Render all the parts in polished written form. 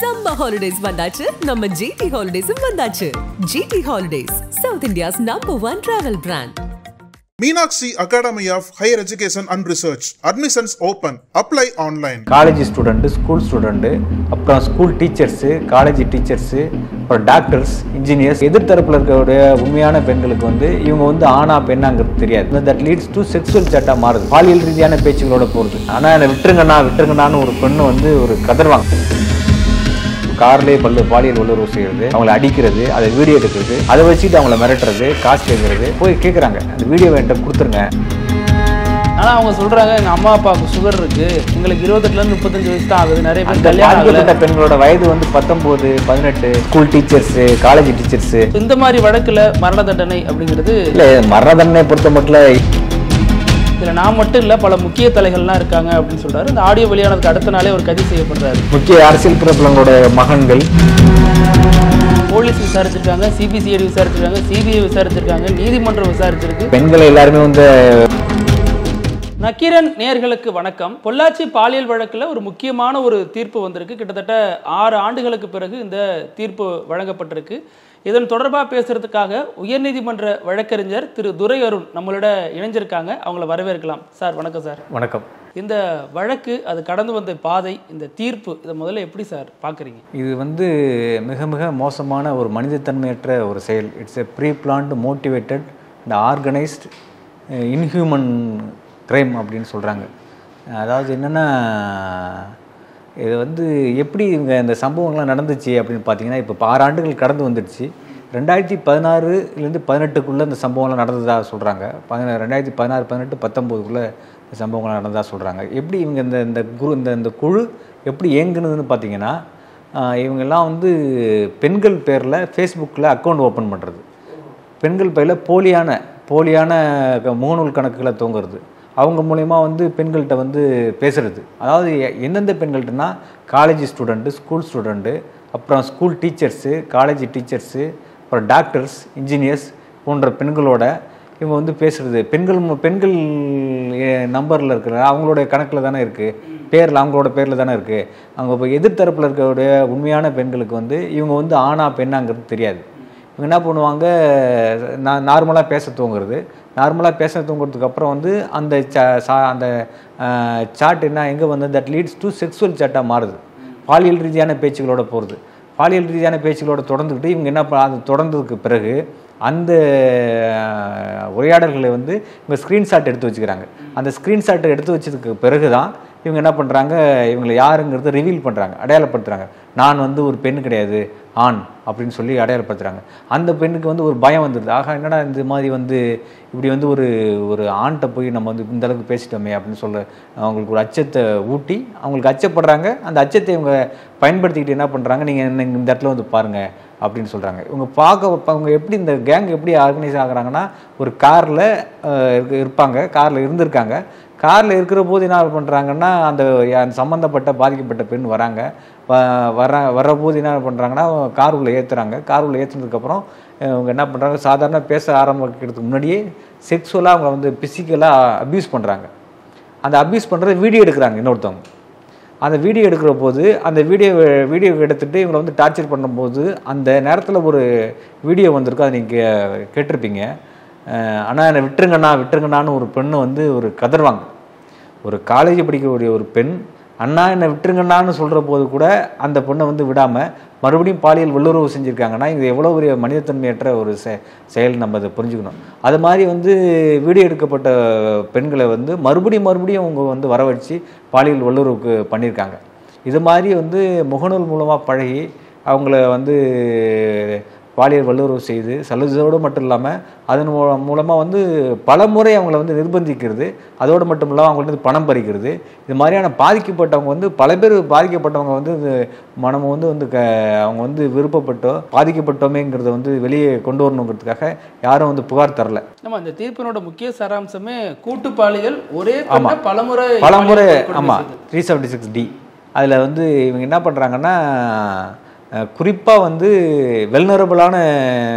Summer holidays vandachu, நம்ம GT Holidays vandachu. GT Holidays, South India's #1 travel brand. Meenakshi Academy of Higher Education and Research. Admissions open. Apply online. College student, school student, அப்புறம் school teachers, college teachers, அப்புறம் doctors, engineers, எதிர்த்தரப்பில் இருக்கக்கூடிய உண்மையான பெண்களுக்கு இவங்க ஆணா பெண்ணாங்கிறது தெரியாது. That leads to sexual சாட்டா மாறுது. பாலியல் ரீதியான பேச்சுகளோட போகிறது. ஆனால் என்னை விட்டுருங்கண்ணான்னு ஒரு பெண்ணு ஒரு கதர்வாங்க. கார்லேயே பாலியல் வல்லுறவு செய்கிறது, அவங்களை அடிக்கிறது, அதை வீடியோ எடுக்கிறது, அதை வச்சுட்டு அவங்கள மிரட்டுறது, காசு கேட்கறது, போய் கேட்குறாங்க அந்த வீடியோ என்கிட்ட கொடுத்துருங்க. ஆனால் அவங்க சொல்கிறாங்க எங்கள் அம்மா அப்பாவுக்கு சுகர் இருக்குது, எங்களுக்கு 28 35 வயசு தான் ஆகுது. நிறைய பேர் பாதிக்கப்பட்ட பெண்களோட வயது 19, 18. School teachers, college teachers. இந்த மாதிரி வழக்கில் மரண தண்டனை அப்படிங்கிறது இல்லை, மரண தண்டனை பொறுத்த மட்டும் இதில் நான் மட்டும் இல்லை, பல முக்கிய தலைகள்லாம் இருக்காங்க அப்படின்னு சொல்கிறாரு. இந்த ஆடியோ வெளியானதுக்கு அடுத்த நாளே ஒரு கைது செய்யப்படுறாரு. முக்கிய அரசியல் பிரபலங்களோட மகன்கள் போலீஸ் விசாரிச்சிருக்காங்க, சிபிசிஐடி விசாரிச்சிருக்காங்க, சிபிஐ விசாரிச்சிருக்காங்க, நீதிமன்றம் விசாரிச்சிருக்கு. பெண்கள் எல்லாருமே நக்கீரன் நேயர்களுக்கு வணக்கம். பொள்ளாச்சி பாலியல் வழக்கில் ஒரு முக்கியமான ஒரு தீர்ப்பு வந்திருக்கு. கிட்டத்தட்ட 6 ஆண்டுகளுக்கு பிறகு இந்த தீர்ப்பு வழங்கப்பட்டிருக்கு. இதன் தொடர்பாக பேசுறதுக்காக உயர்நீதிமன்ற வழக்கறிஞர் திரு துரை அருண் நம்மளோட இணைஞ்சிருக்காங்க. அவங்கள வரவேற்கலாம். சார் வணக்கம். சார் வணக்கம். இந்த வழக்கு, அது கடந்து வந்த பாதை, இந்த தீர்ப்பு, இதை முதல்ல எப்படி சார் பார்க்குறீங்க? இது மிக மிக மோசமான ஒரு மனிதத்தன்மையற்ற ஒரு செயல். It's a pre planned, motivated and organised inhuman crime அப்படின்னு சொல்கிறாங்க. அதாவது என்னென்னா, இது எப்படி இவங்க இந்த சம்பவங்கள்லாம் நடந்துச்சு அப்படின்னு பார்த்தீங்கன்னா, இப்போ 6 ஆண்டுகள் கடந்து வந்துடுச்சு. 2016 18 இந்த சம்பவங்கள்லாம் நடந்ததாக சொல்கிறாங்க. 2016, 18, 19 இந்த சம்பவங்கள்லாம் நடந்ததாக சொல்கிறாங்க. எப்படி இவங்க இந்த குழு எப்படி இயங்குனதுன்னு பார்த்தீங்கன்னா, இவங்கெல்லாம் பெண்கள் பேரில் ஃபேஸ்புக்கில் அக்கௌண்ட் ஓப்பன் பண்ணுறது, பெண்கள் பேரில் போலியான முகநூல் கணக்குகளை துவங்குறது, அவங்க மூலயமா பெண்கள்கிட்ட பேசுகிறது. அதாவது எந்தெந்த பெண்கள்கிட்டனா, காலேஜ் ஸ்டூடெண்ட்டு, ஸ்கூல் ஸ்டூடெண்ட்டு, அப்புறம் ஸ்கூல் டீச்சர்ஸு, காலேஜ் டீச்சர்ஸு, அப்புறம் டாக்டர்ஸ், இன்ஜினியர்ஸ் போன்ற பெண்களோட இவங்க பேசுகிறது. பெண்கள் நம்பரில் இருக்கிற அவங்களோட கணக்கில் தானே இருக்குது, அவங்களோட பேரில் தானே இருக்குது. அவங்க இப்போ எதிர்த்தரப்பில் இருக்கக்கூடிய உண்மையான பெண்களுக்கு இவங்க ஆணா பெண்ணாங்கிறது தெரியாது. இவங்க என்ன பண்ணுவாங்க, நார்மலாக பேச தூங்குறதுக்கு அப்புறம் அந்த சாட் எங்கே தட் லீட்ஸ் டு செக்ஸுவல் சாட்டாக மாறுது. பாலியல் ரீதியான பேச்சுகளோட போகிறது. பாலியல் ரீதியான பேச்சுகளோட தொடர்ந்துக்கிட்டு இவங்க என்ன அது தொடர்ந்ததுக்கு பிறகு அந்த உரையாடல்களை இவங்க ஸ்க்ரீன்ஷாட் எடுத்து வச்சுக்கிறாங்க. அந்த ஸ்க்ரீன்ஷாட்டை எடுத்து வச்சதுக்கு பிறகு தான் இவங்க என்ன பண்ணுறாங்க, இவங்களை யாருங்கிறத ரிவீல் பண்ணுறாங்க, அடையாளப்படுத்துகிறாங்க. நான் ஒரு பெண் கிடையாது, ஆண் அப்படின்னு சொல்லி அடையாளப்படுத்துகிறாங்க. அந்த பெண்ணுக்கு ஒரு பயம் வந்துடுது. ஆகா, என்னடா இந்த மாதிரி இப்படி ஒரு ஆண்கிட்ட போய் நம்ம இந்த அளவுக்கு பேசிட்டோமே அப்படின்னு சொல்ல அவங்களுக்கு ஒரு அச்சத்தை ஊட்டி அவங்களுக்கு அச்சப்படுறாங்க. அந்த அச்சத்தை இவங்க பயன்படுத்திக்கிட்டு என்ன பண்ணுறாங்க, நீங்கள் இந்த இடத்துல பாருங்கள் அப்படின்னு சொல்கிறாங்க. அவங்க எப்படி இந்த கேங் எப்படி ஆர்கனைஸ் ஆகுறாங்கன்னா, ஒரு காரில் இருந்திருக்காங்க. காரில் இருக்கிற போது என்ன பண்ணுறாங்கன்னா, அந்த சம்மந்தப்பட்ட பாதிக்கப்பட்ட பெண் வர்றபோது என்ன பண்ணுறாங்கன்னா, கார் உள்ள ஏற்றுறாங்க. கார் உள்ள ஏற்றுனதுக்கப்புறம் அவங்க என்ன பண்ணுறாங்க, சாதாரண பேச ஆரம்பிக்கிறதுக்கு முன்னாடியே செக்ஸுவலாக அவங்க ஃபிசிக்கலாக அப்யூஸ் பண்ணுறாங்க. அந்த அப்யூஸ் பண்ணுறத வீடியோ எடுக்கிறாங்க இன்னொருத்தவங்க. அந்த வீடியோ எடுக்கிற போது அந்த வீடியோ எடுத்துகிட்டு இவங்களை டார்ச்சர் பண்ணும்போது அந்த நேரத்தில் ஒரு வீடியோ வந்திருக்கு, அதை நீங்கள் கேட்டிருப்பீங்க. ஆனால் என்னை விட்டுருங்கண்ணான்னு ஒரு பெண்ணு ஒரு கதர்வாங்க. ஒரு காலேஜ் படிக்கக்கூடிய ஒரு பெண் அண்ணா என்னை விட்டுருங்கண்ணான்னு சொல்கிற போது கூட அந்த பொண்ணை விடாமல் மறுபடியும் பாலியல் வல்லுறவு செஞ்சுருக்காங்கன்னா, இது எவ்வளோ பெரிய மனிதத்தன்மையற்ற ஒரு செயல், நம்ம அதை புரிஞ்சுக்கணும். அது மாதிரி வீடியோ எடுக்கப்பட்ட பெண்களை மறுபடியும் அவங்க வரவழைச்சி பாலியல் வல்லுறவுக்கு பண்ணியிருக்காங்க. இது மாதிரி முகநூல் மூலமாக பழகி அவங்கள பாலியல் வல்லுறவு செய்து சலுகையோடு மட்டும் இல்லாமல் அதன் மூலமாக பல முறை அவங்கள நிர்பந்திக்கிறது, அதோடு மட்டும் இல்லாமல் அவங்கள்ட்ட பணம் பறிக்கிறது. இது மாதிரியான பாதிக்கப்பட்டவங்க பல பேர் பாதிக்கப்பட்டவங்க மனம் அவங்க விருப்பப்பட்டோ பாதிக்கப்பட்டோமேங்கிறத வெளியே கொண்டு வரணுங்கிறதுக்காக யாரும் புகார் தரல. நம்ம அந்த தீர்ப்பினோட முக்கிய சாராம்சமே கூட்டு பாலியல் ஒரே பலமுறை. ஆமாம், 376D. அதில் இவங்க என்ன பண்ணுறாங்கன்னா, குறிப்பாக வெல்னரபிளான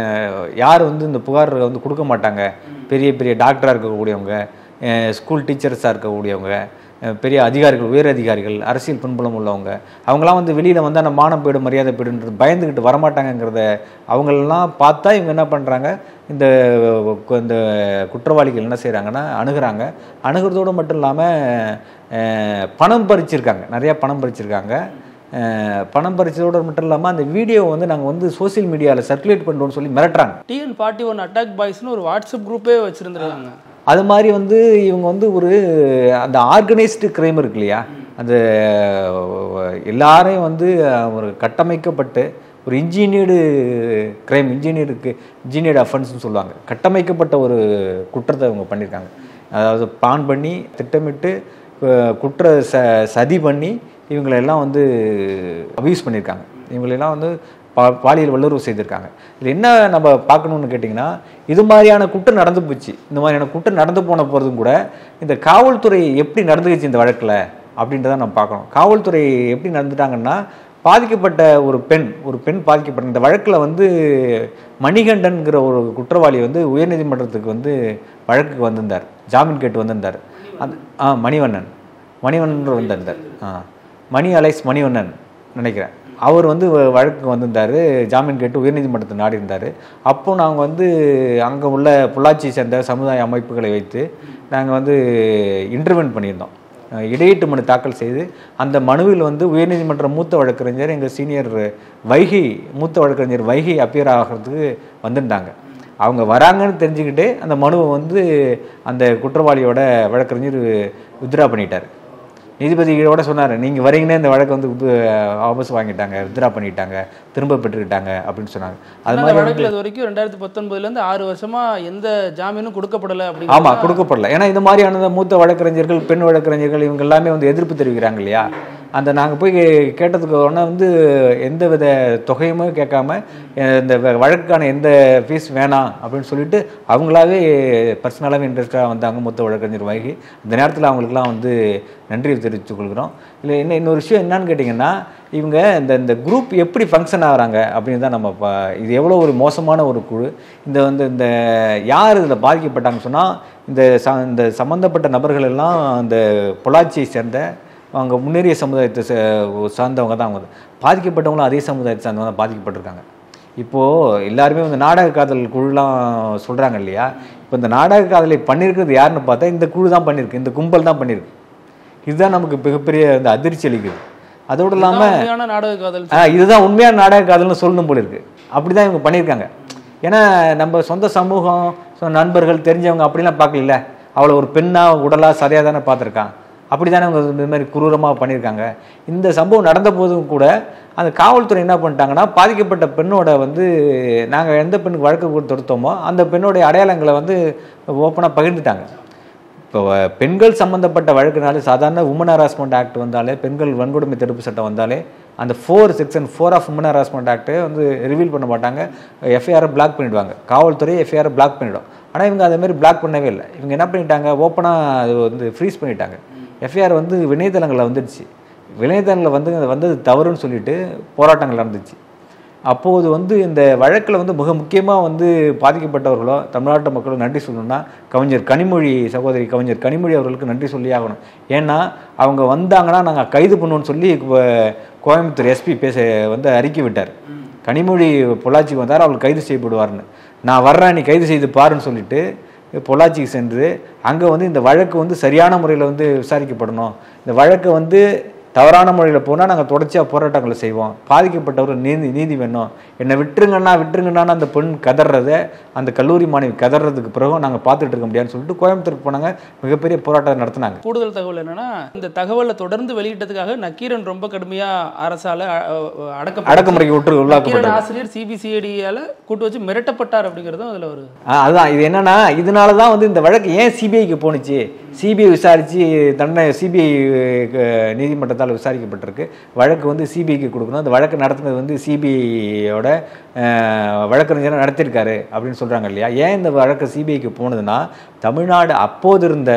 யார் இந்த புகார் கொடுக்க மாட்டாங்க, பெரிய டாக்டராக இருக்கக்கூடியவங்க, ஸ்கூல் டீச்சர்ஸாக இருக்கக்கூடியவங்க, பெரிய அதிகாரிகள், உயர் அதிகாரிகள், அரசியல் பின்புலம் உள்ளவங்க, அவங்களாம் வந்து வெளியில் வந்து அந்த மானம் போய்டும் மரியாதை போய்டுன்றது பயந்துக்கிட்டு வரமாட்டாங்கங்கிறத அவங்களெல்லாம் பார்த்தா இவங்க என்ன பண்ணுறாங்க, இந்த குற்றவாளிகள் என்ன செய்கிறாங்கன்னா அணுகிறாங்க. அணுகிறதோடு மட்டும் இல்லாமல் பணம் பறிச்சிருக்காங்க, நிறையா பணம் பறிச்சிருக்காங்க. பணம் பறிச்சதோடு மட்டும் இல்லாமல் அந்த வீடியோ வந்து நாங்கள் வந்து சோசியல் மீடியாவில் சர்க்குலேட் பண்ணுறோம்னு சொல்லி மிரட்டுறாங்க. TN41 அட்டாக் பாய்ஸ்னு ஒரு வாட்ஸ்அப் குரூப்பே வச்சுருந்துருக்காங்க. அது மாதிரி வந்து இவங்க வந்து ஒரு அந்த ஆர்கனைஸ்டு கிரைம் இருக்கு இல்லையா, அந்த எல்லாரையும் வந்து ஒரு கட்டமைக்கப்பட்டு ஒரு இன்ஜினியர்டு கிரைம், இன்ஜினியர்டு அஃபென்ஸ்னு சொல்லுவாங்க, கட்டமைக்கப்பட்ட ஒரு குற்றத்தை அவங்க பண்ணியிருக்காங்க. அதாவது பிளான் பண்ணி திட்டமிட்டு குற்ற சதி பண்ணி இவங்களெல்லாம் வந்து அபியூஸ் பண்ணியிருக்காங்க. இவங்களெல்லாம் வந்து பாலியல் வல்லுறவு செய்திருக்காங்க. இதில் என்ன நம்ம பார்க்கணுன்னு கேட்டிங்கன்னா, இது மாதிரியான குற்றம் நடந்து போச்சு. இந்த மாதிரியான குற்றம் நடந்து போன போகிறதும் கூட இந்த காவல்துறை எப்படி நடந்துச்சு இந்த வழக்கில் அப்படின்றத நம்ம பார்க்கணும். காவல்துறை எப்படி நடந்துட்டாங்கன்னா, பாதிக்கப்பட்ட ஒரு பெண் பாதிக்கப்பட்ட இந்த வழக்கில் வந்து மணிகண்டன்கிற ஒரு குற்றவாளி வந்து உயர்நீதிமன்றத்துக்கு வந்து வழக்குக்கு வந்திருந்தார், ஜாமீன் கேட்டு வந்திருந்தார். அந்த மணிவண்ணன் வந்திருந்தார், மணி அலைஸ் மணிவண்ணன் நினைக்கிறேன். அவர் வந்து வழக்குக்கு வந்திருந்தார், ஜாமீன் கேட்டு உயர்நீதிமன்றத்தை நாடி இருந்தார். அப்போ நாங்கள் வந்து அங்கே உள்ள பொள்ளாச்சியை சேர்ந்த சமுதாய அமைப்புகளை வைத்து நாங்கள் வந்து இன்டர்வென்ட் பண்ணியிருந்தோம். இடையீட்டு மனு தாக்கல் செய்து அந்த மனுவில் வந்து உயர்நீதிமன்ற மூத்த வழக்கறிஞர் எங்கள் சீனியர் மூத்த வழக்கறிஞர் வைகை அப்பியர் ஆகிறதுக்கு வந்துட்டாங்க. அவங்க வராங்கன்னு தெரிஞ்சுக்கிட்டு அந்த மனுவை வந்து அந்த குற்றவாளியோட வழக்கறிஞர் வித்ரா பண்ணிட்டார். நீதிபதியோட சொன்னார், நீங்கள் வரீங்கன்னா இந்த வழக்கை வந்து வாபஸ் வாங்கிட்டாங்க, வித்ரா பண்ணிட்டாங்க, திரும்ப பெற்றுக்கிட்டாங்க அப்படின்னு சொன்னாங்க. அது மாதிரி வழக்கில் இது வரைக்கும் 2019 6 வருஷமாக எந்த ஜாமீனும் கொடுக்கப்படலை. அப்படி ஆமாம், கொடுக்கப்படலை. ஏன்னா இந்த மாதிரியான மூத்த வழக்கறிஞர்கள், பெண் வழக்கறிஞர்கள் இவங்க எல்லாமே வந்து எதிர்ப்பு தெரிவிக்கிறாங்க இல்லையா. அந்த நாங்கள் போய் கேட்டதுக்கு உடனே வந்து எந்த வித தொகையுமே கேட்காம இந்த வழக்குக்கான எந்த ஃபீஸ் வேணாம் அப்படின்னு சொல்லிட்டு அவங்களாவே பர்சனலாகவே இன்ட்ரெஸ்டாக வந்தாங்க மூத்த வழக்கறிஞர் வைகி. அந்த நேரத்தில் அவங்களுக்குலாம் வந்து நன்றி தெரிவித்துக் கொள்கிறோம். இல்லை இன்னொரு விஷயம் என்னன்னு கேட்டிங்கன்னா, இவங்க இந்த குரூப் எப்படி ஃபங்க்ஷன் ஆகிறாங்க அப்படின்னு தான் நம்ம இது எவ்வளோ ஒரு மோசமான ஒரு குழு. இந்த யார் இதில் பாதிக்கப்பட்டாங்கன்னு சொன்னால் இந்த சம்மந்தப்பட்ட நபர்கள் எல்லாம் இந்த பொள்ளாச்சியை சேர்ந்த அவங்க முன்னேறிய சமுதாயத்தை சார்ந்தவங்க தான். அவங்க பாதிக்கப்பட்டவங்களும் அதே சமுதாயத்தை சார்ந்தவங்க தான் பாதிக்கப்பட்டிருக்காங்க. இப்போது எல்லாருமே வந்து நாடக காதல் குழுலாம் சொல்கிறாங்க இல்லையா. இப்போ இந்த நாடக காதலை பண்ணியிருக்கிறது யாருன்னு பார்த்தா இந்த குழு தான் பண்ணியிருக்கு, இந்த கும்பல் தான் பண்ணியிருக்கு. இதுதான் நமக்கு மிகப்பெரிய இந்த அதிர்ச்சி அளிக்குது. அதோடு இல்லாமல் நாடக காதல் இதுதான் உண்மையான நாடக காதல்னு சொல்லணும் போல இருக்குது. அப்படி தான் இவங்க பண்ணியிருக்காங்க. ஏன்னா நம்ம சொந்த சமூகம், நண்பர்கள், தெரிஞ்சவங்க அப்படிலாம் பார்க்கல. அவளை ஒரு பெண்ணாக உடலாக சரியாக தானே பார்த்துருக்கான். அப்படி தானே அவங்க இந்த மாதிரி குரூரமாக பண்ணியிருக்காங்க. இந்த சம்பவம் நடந்த போதும் கூட அந்த காவல்துறை என்ன பண்ணிட்டாங்கன்னா, பாதிக்கப்பட்ட பெண்ணோட வந்து நாங்கள் எந்த பெண்ணுக்கு வழக்கு தொடுத்தோமோ அந்த பெண்ணுடைய அடையாளங்களை வந்து ஓப்பனாக பகிர்ந்துட்டாங்க. இப்போ பெண்கள் சம்மந்தப்பட்ட வழக்குனாலே சாதாரண உமன் ஹராஸ்மெண்ட் ஆக்ட் வந்தாலே, பெண்கள் வன்கொடுமை தடுப்பு சட்டம் வந்தாலே அந்த செக்ஷன் 4 ஆஃப் உமன் ஹராஸ்மெண்ட் ஆக்டை வந்து ரிவீல் பண்ண மாட்டாங்க, எஃப்ஐஆரை பிளாக் பண்ணிவிடுவாங்க. காவல்துறை எஃப்ஐஆரை பிளாக் பண்ணிவிடும். ஆனால் இவங்க அதேமாதிரி பிளாக் பண்ணவே இல்லை. இவங்க என்ன பண்ணிட்டாங்க, ஓப்பனாக அது வந்து ஃப்ரீஸ் பண்ணிட்டாங்க. எஃப்ஐஆர் வந்து இணையதளங்களில் வந்துடுச்சு. இணையதளங்களில் வந்தது தவறுன்னு சொல்லிட்டு போராட்டங்கள் நடந்துச்சு. அப்போது வந்து இந்த வழக்கில் வந்து மிக முக்கியமாக வந்து பாதிக்கப்பட்டவர்களோ தமிழ்நாட்டு மக்களும் நன்றி சொல்லணும்னா சகோதரி கவிஞர் கனிமொழி அவர்களுக்கு நன்றி சொல்லி ஆகணும். ஏன்னா அவங்க வந்தாங்கன்னா நாங்கள் கைது பண்ணுவோன்னு சொல்லி கோயம்புத்தூர் எஸ்பி வந்து அறிக்கை விட்டார். கனிமொழி பொள்ளாச்சிக்கு வந்தார், அவர்கள் கைது செய்யப்படுவார்னு. நான் வர்றேன், நீ கைது செய்து பாருன்னு சொல்லிட்டு பொள்ளாச்சிக்கு சென்று அங்கே வந்து இந்த வழக்கு வந்து சரியான முறையில் வந்து விசாரிக்கப்படணும், இந்த வழக்கை வந்து தவறான முறையில் போனால் நாங்கள் தொடர்ச்சியாக போராட்டங்களை செய்வோம், பாதிக்கப்பட்டவர் நீதி வேணும், என்னை விட்டுருங்கண்ணா அந்த பெண் கதறதை, அந்த கல்லூரி மாணவி கதறதுக்கு பிறகும் நாங்கள் பார்த்துட்டு இருக்க முடியாதுன்னு சொல்லிட்டு கோயம்புத்தூருக்கு போனாங்க, மிகப்பெரிய போராட்டம் நடத்தினாங்க. கூடுதல் தகவல் என்னன்னா, இந்த தகவலை தொடர்ந்து வெளியிட்டதுக்காக நக்கீரன் ரொம்ப கடுமையாக அரசால அடக்குமுறைக்கு உள்ளாக்கப்பட்டார். ஆசிரியர் சிபிசிஐடியால் கூட்டு வச்சு மிரட்டப்பட்டார் அப்படிங்கிறதும் அதில் ஒரு அதுதான். இது என்னன்னா, இதனால தான் வந்து இந்த வழக்கு ஏன் சிபிஐக்கு போணுச்சு, சிபிஐ விசாரித்து சிபிஐ நீதிமன்றத்தால் விசாரிக்கப்பட்டிருக்கு. வழக்கு வந்து சிபிஐக்கு கொடுக்கணும். அந்த வழக்கு நடத்துனது வந்து சிபிஐயோட வழக்கறிஞர் நடத்தியிருக்காரு அப்படின்னு சொல்கிறாங்க இல்லையா. ஏன் இந்த வழக்கு சிபிஐக்கு போனதுன்னா, தமிழ்நாடு அப்போது இருந்த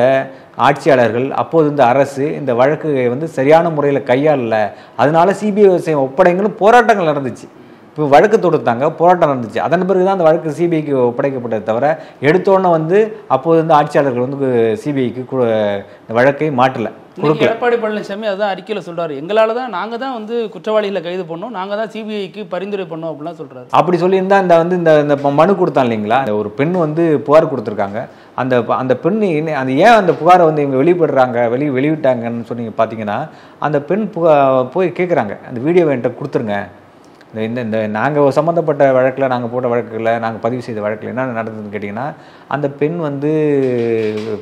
ஆட்சியாளர்கள், அப்போது இருந்த அரசு இந்த வழக்கு வந்து சரியான முறையில் கையாளல, அதனால சிபிஐ ஒப்படைங்களும் போராட்டங்கள் நடந்துச்சு. இப்போ வழக்கு தொடுத்தாங்க, போராட்டம் நடந்துச்சு. அதன் பிறகு தான் அந்த வழக்கு சிபிஐக்கு ஒப்படைக்கப்பட்டதை தவிர எடுத்தோன்னே வந்து அப்போது வந்து ஆட்சியாளர்கள் வந்து சிபிஐக்கு இந்த வழக்கை மாட்டலை. எடப்பாடி பழனிசாமி அதான் அறிக்கையில் சொல்றாரு, எங்களால தான் நாங்க தான் வந்து குற்றவாளிகளை கைது பண்ணோம், நாங்க தான் சிபிஐக்கு பரிந்துரை பண்ணோம் அப்படிலாம் சொல்றாரு. அப்படி சொல்லியிருந்தா இந்த மனு கொடுத்தான் இல்லைங்களா, ஒரு பெண் வந்து புகார் கொடுத்துருக்காங்க. அந்த பெண் அந்த ஏன் அந்த புகாரை வந்து இவங்க வெளியிட்டாங்கன்னு சொன்னீங்க பார்த்தீங்கன்னா, அந்த பெண் போய் கேட்குறாங்க, அந்த வீடியோ என்கிட்ட கொடுத்துருங்க, இந்த நாங்கள் சம்மந்தப்பட்ட வழக்கில், நாங்கள் போட்ட வழக்கில், நாங்கள் பதிவு செய்த வழக்கில் என்ன நடந்ததுன்னு கேட்டிங்கன்னா, அந்த பெண் வந்து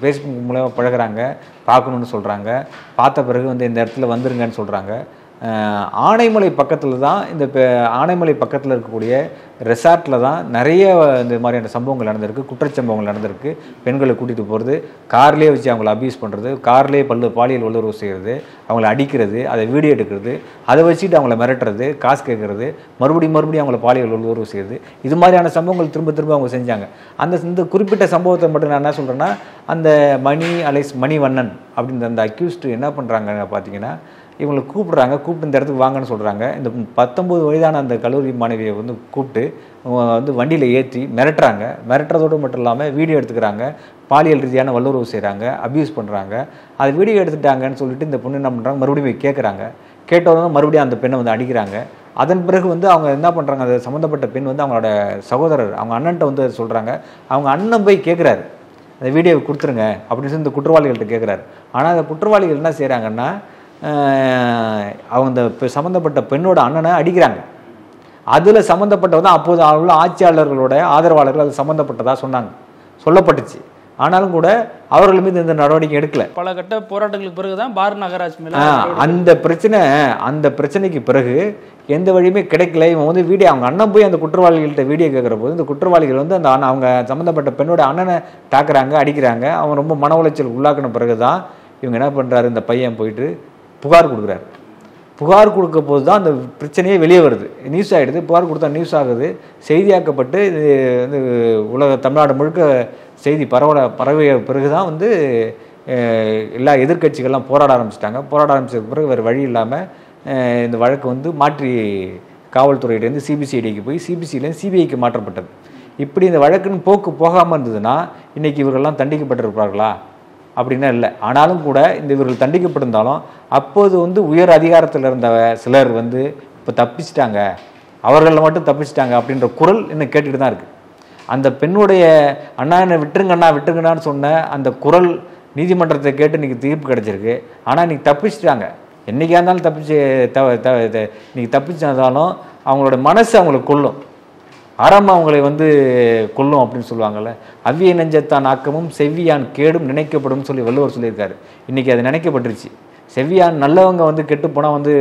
ஃபேஸ்புக் மூலமாக பழகுறாங்க, பார்க்கணுன்னு சொல்கிறாங்க, பார்த்த பிறகு வந்து இந்த இடத்துல வந்துருங்கன்னு சொல்கிறாங்க. ஆனைமலை பக்கத்தில் தான் ஆனைமலை பக்கத்தில் இருக்கக்கூடிய ரெசார்ட்டில் தான் நிறைய இந்த மாதிரியான சம்பவங்கள் நடந்திருக்கு, குற்றச்சம்பவங்கள் நடந்திருக்கு. பெண்களை கூட்டிகிட்டு போகிறது, கார்லேயே வச்சு அவங்கள அபியூஸ் பண்ணுறது, கார்லேயே பாலியல் வல்லுறவு செய்கிறது, அவங்கள அடிக்கிறது, அதை வீடியோ எடுக்கிறது, அதை வச்சுட்டு அவங்கள மிரட்டுறது, காசு கேட்குறது, மறுபடியும் அவங்கள பாலியல் வல்லுறவு செய்கிறது, இது மாதிரியான சம்பவங்கள் திரும்ப அவங்க செஞ்சாங்க. இந்த குறிப்பிட்ட சம்பவத்தை மட்டும் நான் என்ன சொல்கிறேன்னா, அந்த மணிவண்ணன் அப்படின்ற அந்த அக்யூஸ்டு என்ன பண்ணுறாங்க பார்த்தீங்கன்னா, இவங்களை கூப்பிட்டு இந்த இடத்துக்கு வாங்கன்னு சொல்கிறாங்க. இந்த 19 வயதான அந்த கல்லூரி மாணவியை வந்து கூப்பிட்டு வந்து வண்டியில் ஏற்றி மிரட்டுறதோடு மட்டும் இல்லாமல் வீடியோ எடுத்துக்கிறாங்க, பாலியல் ரீதியான வல்லுறவு செய்கிறாங்க, அபியூஸ் பண்ணுறாங்க. அதை வீடியோ எடுத்துட்டாங்கன்னு சொல்லிட்டு இந்த பொண்ணு என்ன பண்ணுறாங்க, மறுபடியும் கேட்குறாங்க. கேட்டவங்க மறுபடியும் அந்த பெண்ணை வந்து அடிக்கிறாங்க. அதன் பிறகு வந்து அவங்க என்ன பண்ணுறாங்க, அது சம்மந்தப்பட்ட பெண் வந்து அவங்களோட சகோதரர் அவங்க அண்ணன்ட்ட வந்து சொல்கிறாங்க. அவங்க அண்ணன் போய் கேட்குறாரு, அந்த வீடியோவை கொடுத்துருங்க அப்படின்னு சொல்லி இந்த குற்றவாளிகள்கிட்ட கேட்குறாரு. ஆனால் அந்த குற்றவாளிகள் என்ன செய்கிறாங்கன்னா, அவங்க இந்த சம்மந்தப்பட்ட பெண்ணோட அண்ணனை அடிக்கிறாங்க. அதில் சம்மந்தப்பட்டது தான் அப்போது உள்ள ஆட்சியாளர்களோட ஆதரவாளர்கள் அது சம்மந்தப்பட்டதாக சொல்லப்பட்டுச்சு. ஆனாலும் கூட அவர்கள் மீது இந்த நடவடிக்கை எடுக்கல. பல கட்ட போராட்டங்களுக்கு பிறகுதான் பார் நகராட்சி மேல அந்த பிரச்சனைக்கு பிறகு எந்த வழியுமே கிடைக்கல. இவன் வந்து வீடியோ அவங்க அண்ணன் போய் அந்த குற்றவாளிகள்கிட்ட வீடியோ கேட்குற போது இந்த குற்றவாளிகள் வந்து அந்த அவங்க சம்மந்தப்பட்ட பெண்ணோட அண்ணனை தாக்குறாங்க, அடிக்கிறாங்க. அவன் ரொம்ப மன உளைச்சல் உள்ளாக்கின பிறகுதான் இவங்க என்ன பண்ணுறாரு, இந்த பையன் போயிட்டு புகார் கொடுக்குறாரு. புகார் கொடுக்க போது தான் அந்த பிரச்சனையே வெளியே வருது, நியூஸ் ஆகிடுது. புகார் கொடுத்தா நியூஸ் ஆகுது, செய்தியாக்கப்பட்டு இது வந்து தமிழ்நாடு முழுக்க செய்தி பரவிய பிறகு தான் வந்து எல்லா எதிர்கட்சிகள்லாம் போராட ஆரம்பிச்சதுக்கு பிறகு வேறு வழி இல்லாமல் இந்த வழக்கு வந்து மாற்றி காவல்துறையிலேருந்து சிபிசிஐடிக்கு போய் சிபிசியிலேருந்து சிபிஐக்கு மாற்றப்பட்டது. இப்படி இந்த வழக்குன்னு போகாமல் இருந்ததுன்னா இன்றைக்கி இவர்கள்லாம் தண்டிக்கப்பட்டிருப்பார்களா அப்படின்னா இல்லை. ஆனாலும் கூட இந்த இவர்கள் தண்டிக்கப்பட்டிருந்தாலும் அப்போது வந்து உயர் அதிகாரத்தில் இருந்த சிலர் வந்து இப்போ தப்பிச்சிட்டாங்க, அவர்களை மட்டும் தப்பிச்சிட்டாங்க அப்படின்ற குரல் இன்னும் கேட்டுட்டு தான் இருக்குது. அந்த பெண்ணுடைய அண்ணா என்னை விட்டுருங்கண்ணான்னு சொன்ன அந்த குரல் நீதிமன்றத்தை கேட்டு இன்றைக்கி தீர்ப்பு கிடச்சிருக்கு. ஆனால் இன்றைக்கி தப்பிச்சிட்டாங்க, என்றைக்கா இருந்தாலும் இன்றைக்கி தப்பிச்சிருந்தாலும் அவங்களோட மனசு அவங்களை கொல்லும், அறம் அவங்களை வந்து கொல்லும் அப்படின்னு சொல்லுவாங்கள்ல. அவ்விய நெஞ்சத்தான் ஆக்கமும் செவ்வியான் கேடும் நினைக்கப்படும் சொல்லி வள்ளுவர் சொல்லியிருக்காரு. இன்றைக்கி அது நினைக்கப்பட்டுருச்சு. செவ்வியான் நல்லவங்க வந்து கெட்டு போனால் வந்து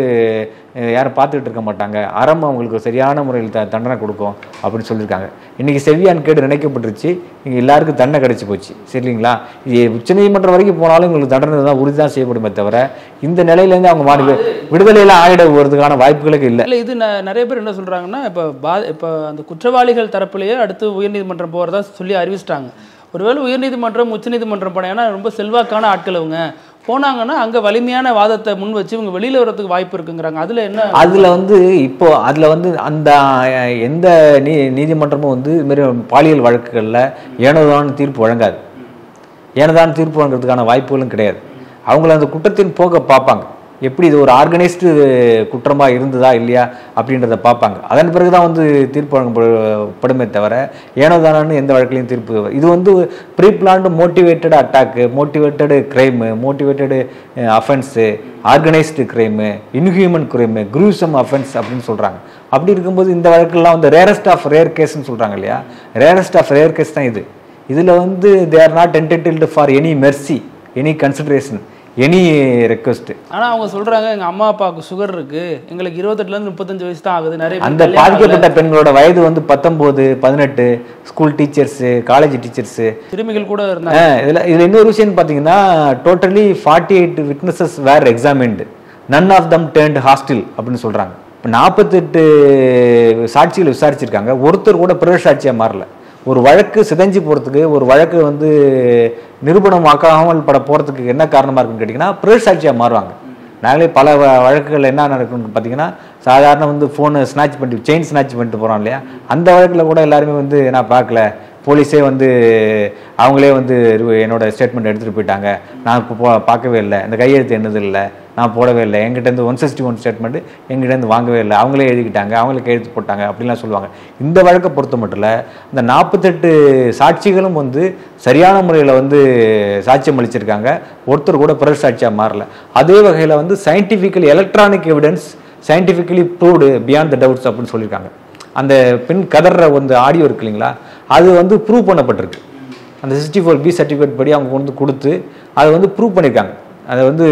யாரும் பார்த்துக்கிட்டு இருக்க மாட்டாங்க, அறம் அவங்களுக்கு சரியான முறையில் தண்டனை கொடுக்கும் அப்படின்னு சொல்லியிருக்காங்க. இன்றைக்கி செவ்வியான் கேடு நினைக்கப்பட்டுருச்சு, இங்கே எல்லாருக்கும் தண்டனை கிடச்சி போச்சு. சரிங்களா? இது உச்சநீதிமன்றம் வரைக்கும் போனாலும் இவங்களுக்கு தண்டனை தான் உறுதி தான் செய்யப்படுமே தவிர இந்த நிலையிலேருந்து அவங்க விடுதலையெல்லாம் ஆகிட போகிறதுக்கான வாய்ப்புகளுக்கு இல்லை. இல்லை, இது நிறைய பேர் என்ன சொல்கிறாங்கன்னா, இப்போ அந்த குற்றவாளிகள் தரப்புலேயே அடுத்து உயர்நீதிமன்றம் போகிறதா சொல்லி அறிவிச்சிட்டாங்க. ஒருவேளை உயர்நீதிமன்றம் உச்சநீதிமன்றம் போனாங்கன்னா ரொம்ப செல்வாக்கான ஆட்கள் அவங்க போனாங்கன்னா அங்கே வலிமையான வாதத்தை முன் வச்சு இவங்க வெளியில் வர்றதுக்கு வாய்ப்பு இருக்குங்கிறாங்க. அதில் வந்து அந்த எந்த நீதிமன்றமும் வந்து இதுமாரி பாலியல் வழக்குகளில் ஏனோதான தீர்ப்பு வழங்காது. ஏனோதான தீர்ப்பு வழங்குறதுக்கான வாய்ப்புகளும் கிடையாது. அவங்கள அந்த குற்றத்தின் போக பார்ப்பாங்க, எப்படி இது ஒரு ஆர்கனைஸ்டு குற்றமாக இருந்ததா இல்லையா அப்படின்றத பார்ப்பாங்க. அதன் பிறகு தான் வந்து தீர்ப்பு வழங்கப்படுமே தவிர ஏனோதானு எந்த வழக்கிலையும் தீர்ப்பு. இது வந்து pre planned motivated attack, motivated crime, motivated offence, organised crime, inhuman crime, gruesome offence அப்படின்னு சொல்கிறாங்க. அப்படி இருக்கும்போது இந்த வழக்கெல்லாம் வந்து ரேரஸ்ட் ஆஃப் ரேர் கேஸ்ன்னு சொல்கிறாங்க இல்லையா, ரேரஸ்ட் ஆஃப் ரேர் கேஸ் தான் இது. இதில் வந்து they are not entitled for any Mercy, any consideration, any request. ஆனால் அவங்க சொல்கிறாங்க எங்கள் அம்மா அப்பாவுக்கு சுகர் இருக்குது, எங்களுக்கு 28லேருந்து 35 வயசு தான் ஆகுது. நிறைய அந்த பாதிக்கப்பட்ட பெண்களோட வயது வந்து 19, 18, ஸ்கூல் டீச்சர்ஸு, காலேஜ் டீச்சர்ஸு, சிறுமிகள் கூட இருந்தாங்க. இதில் இன்னொரு விஷயம்னு பார்த்தீங்கன்னா, totally 48 witnesses were examined, none of them turned hostile அப்படின்னு சொல்கிறாங்க. இப்போ 48 சாட்சிகள் விசாரிச்சிருக்காங்க, ஒருத்தர் கூட பிறர் சாட்சியாக மாறல. ஒரு வழக்கு சிதைஞ்சு போகிறதுக்கு, ஒரு வழக்கு வந்து நிரூபணமாக்காமல் போகிறதுக்கு என்ன காரணமாக இருக்குன்னு கேட்டிங்கன்னா, பிறர் சாட்சியாக மாறுவாங்க. நாங்களே பல வழக்குகள் என்ன நடக்குன்னு பார்த்தீங்கன்னா, சாதாரண வந்து ஃபோனை ஸ்நாச் பண்ணிட்டு செயின் ஸ்நாச் பண்ணிட்டு போகிறோம் இல்லையா, அந்த வழக்கில் கூட எல்லாருமே வந்து நான் பார்க்கல, போலீஸே வந்து அவங்களே வந்து என்னோட ஸ்டேட்மெண்ட் எடுத்துகிட்டு போயிட்டாங்க, நான் இப்போ பார்க்கவே இல்லை, இந்த கையெழுத்து என்னது இல்லை, நான் போடவே இல்லை, எங்கிட்டேருந்து 161 ஸ்டேட்மெண்ட்டு எங்கிட்டேருந்து வாங்கவே இல்லை, அவங்களே எழுதிக்கிட்டாங்க, அவங்களே கையெழுத்து போட்டாங்க அப்படின்லாம் சொல்லுவாங்க. இந்த வழக்கை பொறுத்த மட்டும் இல்லை, இந்த 48 சாட்சிகளும் வந்து சரியான முறையில் வந்து சாட்சியம் அளிச்சிருக்காங்க, ஒருத்தர் கூட பிறர் சாட்சியாக மாறல. அதே வகையில் வந்து scientifically electronic evidence scientifically proved beyond த டவுட்ஸ் அப்படின்னு சொல்லியிருக்காங்க. அந்த பெண் கதற வந்து ஆடியோ இருக்கு இல்லைங்களா, அது வந்து ப்ரூவ் பண்ணப்பட்டிருக்கு. அந்த 64B சர்டிஃபிகேட் படி அவங்க வந்து கொடுத்து அதை வந்து ப்ரூவ் பண்ணியிருக்காங்க. அதை வந்து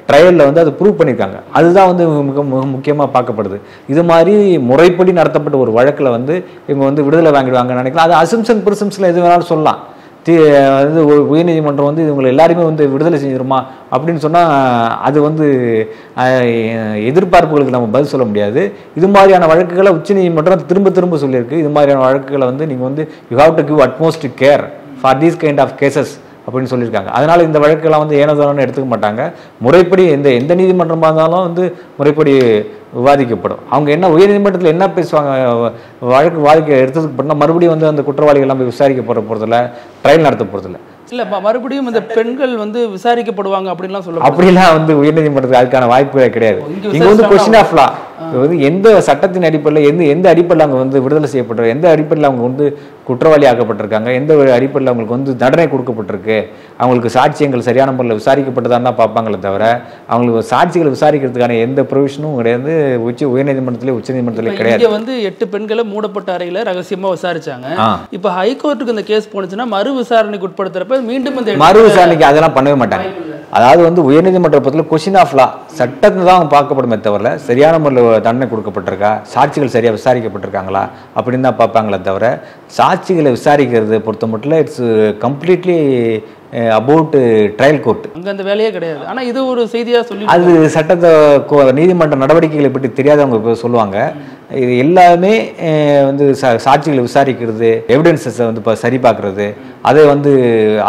ட்ரையலில் வந்து அதை ப்ரூவ் பண்ணியிருக்காங்க. அதுதான் வந்து மிக முக்கியமாக பார்க்கப்படுது. இது மாதிரி முறைப்படி நடத்தப்பட்ட ஒரு வழக்கில் வந்து இவங்க வந்து விடுதலை வாங்கிடுவாங்கன்னு நினைக்கலாம். அது அசம்ஷன் ப்ரிசம்ஷனில் எது வேணாலும் சொல்லலாம். வந்து உயர்நீதிமன்றம் வந்து இவங்களை எல்லாருமே வந்து விடுதலை செஞ்சிருமா அப்படின்னு சொன்னால் அது வந்து எதிர்பார்ப்புகளுக்கு நம்ம பதில் சொல்ல முடியாது. இது மாதிரியான வழக்குகளை உச்சநீதிமன்றம் திரும்ப திரும்ப சொல்லியிருக்கு. இது மாதிரியான வழக்குகளை வந்து நீங்கள் வந்து you have to give utmost care for these kind of cases அப்படின்னு சொல்லியிருக்காங்க. அதனால் இந்த வழக்கெல்லாம் வந்து ஏனோதானோன்னு எடுத்துக்க மாட்டாங்க. முறைப்படி எந்த நீதிமன்றமாக இருந்தாலும் வந்து முறைப்படி விவாதிக்கப்படும். அவங்க என்ன உயர்நீதிமன்றத்தில் என்ன பேசுவாங்க, வழக்கு வாதிக்க எடுத்ததுக்கு பண்ணால் மறுபடியும் வந்து அந்த குற்றவாளிகள் எல்லாம் போய் விசாரிக்கப்பட போகிறதில்ல, ட்ரையல் நடத்த போகிறதில்ல. இல்ல மறுபடியும் இந்த பெண்கள் வந்து விசாரிக்கப்படுவாங்க அப்படின்லாம் சொல்ல அப்படிலாம் வந்து உயர்நீதிமன்றத்துக்கு அதுக்கான வாய்ப்புகளே கிடையாது. இங்க வந்து கொஸ்டின் ஆஃப் லா வந்து எந்த சட்டத்தின் அடிப்படையில் எந்த அடிப்படையில் அவங்க வந்து விடுதலை செய்யப்பட்டிருக்காங்க, எந்த அடிப்படையில் அவங்க வந்து குற்றவாளி ஆக்கப்பட்டிருக்காங்க, எந்த அடிப்படையில் அவங்களுக்கு வந்து தண்டனை கொடுக்கப்பட்டிருக்கு, அவங்களுக்கு சாட்சியங்கள் சரியான முறையில் விசாரிக்கப்பட்டதான் தான் பார்ப்பாங்களே தவிர அவங்களுக்கு சாட்சிகளை விசாரிக்கிறதுக்கான எந்த ப்ரொவிஷனும் கிடையாது. உயர்நீதிமன்றத்திலே உச்சநீதிமன்றத்திலே கிடையாது. இங்க வந்து 8 பெண்களை மூடப்பட்ட அறையில ரகசியமா விசாரிச்சாங்க. இப்ப ஹைகோர்ட்டுக்கு இந்த கேஸ் போனுச்சுன்னா மறு விசாரணைக்கு உட்படுத்துறப்ப மீண்டும் இந்த மறு விசாரணைக்கு அதெல்லாம் பண்ணவே மாட்டாங்க. அதாவது வந்து உயர்நீதிமன்றத்தில் கொஸ்டின் ஆஃப் லா சட்டத்தை தான் பார்க்கப்படுமே தவிர சரியான முறையில் தண்டனை கொடுக்கப்பட்டிருக்கா, சாட்சிகள் சரியாக விசாரிக்கப்பட்டிருக்காங்களா அப்படின்னு தான் பார்ப்பாங்களே தவிர சாட்சிகளை விசாரிக்கிறது பொறுத்த மட்டும் it's completely about trial court. அங்கே அந்த வேலையே கிடையாது. ஆனால் இது ஒரு செய்தியாக சொல்லி அது சட்டத்தை நீதிமன்ற நடவடிக்கைகளை பற்றி தெரியாதவங்க சொல்லுவாங்க. இது எல்லாமே வந்து சாட்சிகளை விசாரிக்கிறது, எவிடன்சஸை வந்து இப்போ சரி பார்க்குறது, அதை வந்து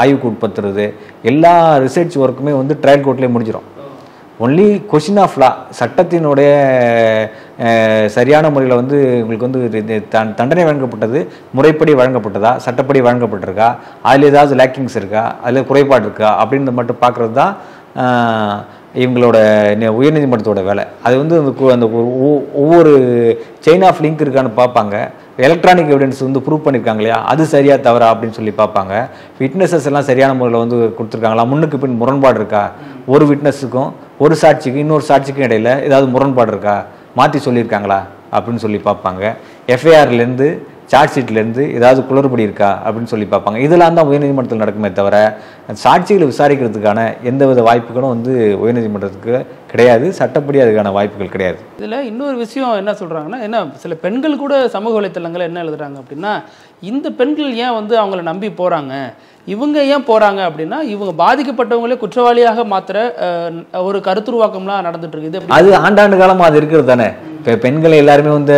ஆய்வுக்கு உட்படுத்துறது, எல்லா ரிசர்ச் ஒர்க்குமே வந்து ட்ரையல் கோர்ட்லேயே முடிஞ்சிடும். ஒன்லி கொஸ்டின் ஆஃப் லா சட்டத்தினுடைய சரியான முறையில் வந்து உங்களுக்கு வந்து தண்டனை வழங்கப்பட்டது முறைப்படி வழங்கப்பட்டதா, சட்டப்படி வழங்கப்பட்டிருக்கா, அதில் ஏதாவது லேக்கிங்ஸ் இருக்கா, அதில் குறைபாடு இருக்கா அப்படின்னு மட்டும் பார்க்குறது தான் இவங்களோட உயர்நீதிமன்றத்தோட வேலை. அது வந்து அந்த ஒவ்வொரு செயின் ஆஃப் லிங்க் இருக்கான்னு பார்ப்பாங்க. எலக்ட்ரானிக் எவிடன்ஸ் வந்து ப்ரூவ் பண்ணியிருக்காங்க இல்லையா, அது சரியா தவறா அப்படின்னு சொல்லி பார்ப்பாங்க. விட்னஸஸ் எல்லாம் சரியான முறையில் வந்து கொடுத்துருக்காங்களா, முன்னுக்கு பின் முரண்பாடு இருக்கா, ஒரு விட்னஸுக்கும் ஒரு சாட்சிக்கும் இன்னொரு சாட்சிக்கும் இடையில ஏதாவது முரண்பாடு இருக்கா, மாற்றி சொல்லியிருக்காங்களா அப்படின்னு சொல்லி பார்ப்பாங்க. எஃப்ஐஆர்லேருந்து சார்ஜ் ஷீட்லேருந்து ஏதாவது குளறுபடி இருக்கா அப்படின்னு சொல்லி பார்ப்பாங்க. இதெல்லாம் தான் உயர்நீதிமன்றத்தில் நடக்குமே தவிர சாட்சிகளை விசாரிக்கிறதுக்கான எந்தவித வாய்ப்புகளும் வந்து உயர்நீதிமன்றத்துக்கு கிடையாது. சட்டப்படி அதுக்கான வாய்ப்புகள் கிடையாது. இதில் இன்னொரு விஷயம் என்ன சொல்கிறாங்கன்னா, என்ன சில பெண்கள் கூட சமூக வலைத்தளங்கள் என்ன எழுதுறாங்க அப்படின்னா, இந்த பெண்கள் ஏன் வந்து அவங்கள நம்பி போகிறாங்க, இவங்க ஏன் போகிறாங்க அப்படின்னா இவங்க பாதிக்கப்பட்டவங்களே குற்றவாளியாக மாத்திர ஒரு கருத்துருவாக்கம்லாம் நடந்துட்டு இருக்குது. அது ஆண்டாண்டு காலமாக அது இருக்கிறது தானே. இப்போ பெண்கள் எல்லாருமே வந்து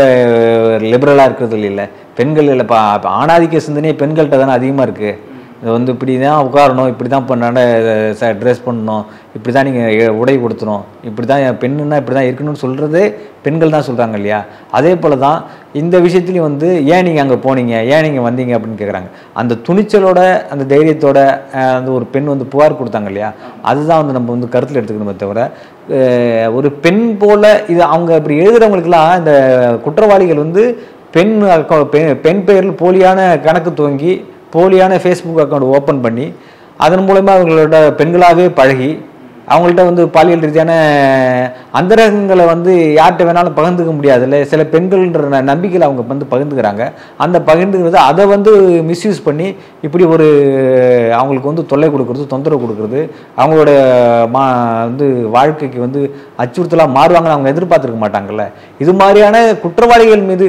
லிபரலாக இருக்கிறது இல்லை. பெண்கள் இல்லைப்பா, ஆணாதிக்க சிந்தனையே பெண்கள்கிட்ட தானே அதிகமாக இருக்குது. இது வந்து இப்படி தான் உட்காரணும், இப்படி தான் பண்ண ட்ரெஸ் பண்ணணும், இப்படி தான் நீங்கள் உடை கொடுத்துணும், இப்படி தான் பெண்ணுன்னா இப்படி தான் இருக்கணும்னு சொல்கிறதே பெண்கள் தான் சொல்கிறாங்க இல்லையா. அதே போல் தான் இந்த விஷயத்துலையும் வந்து ஏன் நீங்கள் அங்கே போனீங்க, ஏன் நீங்கள் வந்தீங்க அப்படின்னு கேட்குறாங்க. அந்த துணிச்சலோட அந்த தைரியத்தோட அந்த ஒரு பெண் வந்து புகார் கொடுத்தாங்க இல்லையா, அதுதான் வந்து நம்ம வந்து கருத்தில் எடுத்துக்கணுமே தவிர ஒரு பெண் போல் இது அவங்க இப்படி எழுதுகிறவங்களுக்கெல்லாம் இந்த குற்றவாளிகள் வந்து பெண் பெயரில் போலியான கணக்கு துவங்கி போலியான ஃபேஸ்புக் அக்கௌண்ட் ஓப்பன் பண்ணி அதன் மூலமா அவங்களோட பெண்களாகவே பழகி அவங்கள்ட்ட வந்து பாலியல் ரீதியான அந்தரங்கங்களை வந்து யார்கிட்ட வேணாலும் பகிர்ந்துக்க முடியாதுல்ல. சில பெண்கள்ன்ற நம்பிக்கையில் அவங்க வந்து பகிர்ந்துக்கிறாங்க. அந்த பகிர்ந்துக்கிறது அதை வந்து மிஸ்யூஸ் பண்ணி இப்படி ஒரு அவங்களுக்கு வந்து தொல்லை கொடுக்கறது, தொந்தரவு கொடுக்கறது, அவங்களோட வந்து வாழ்க்கைக்கு வந்து அச்சுறுத்தலாக மாறுவாங்கன்னு அவங்க எதிர்பார்த்துருக்க மாட்டாங்கல்ல. இது மாதிரியான குற்றவாளிகள் மீது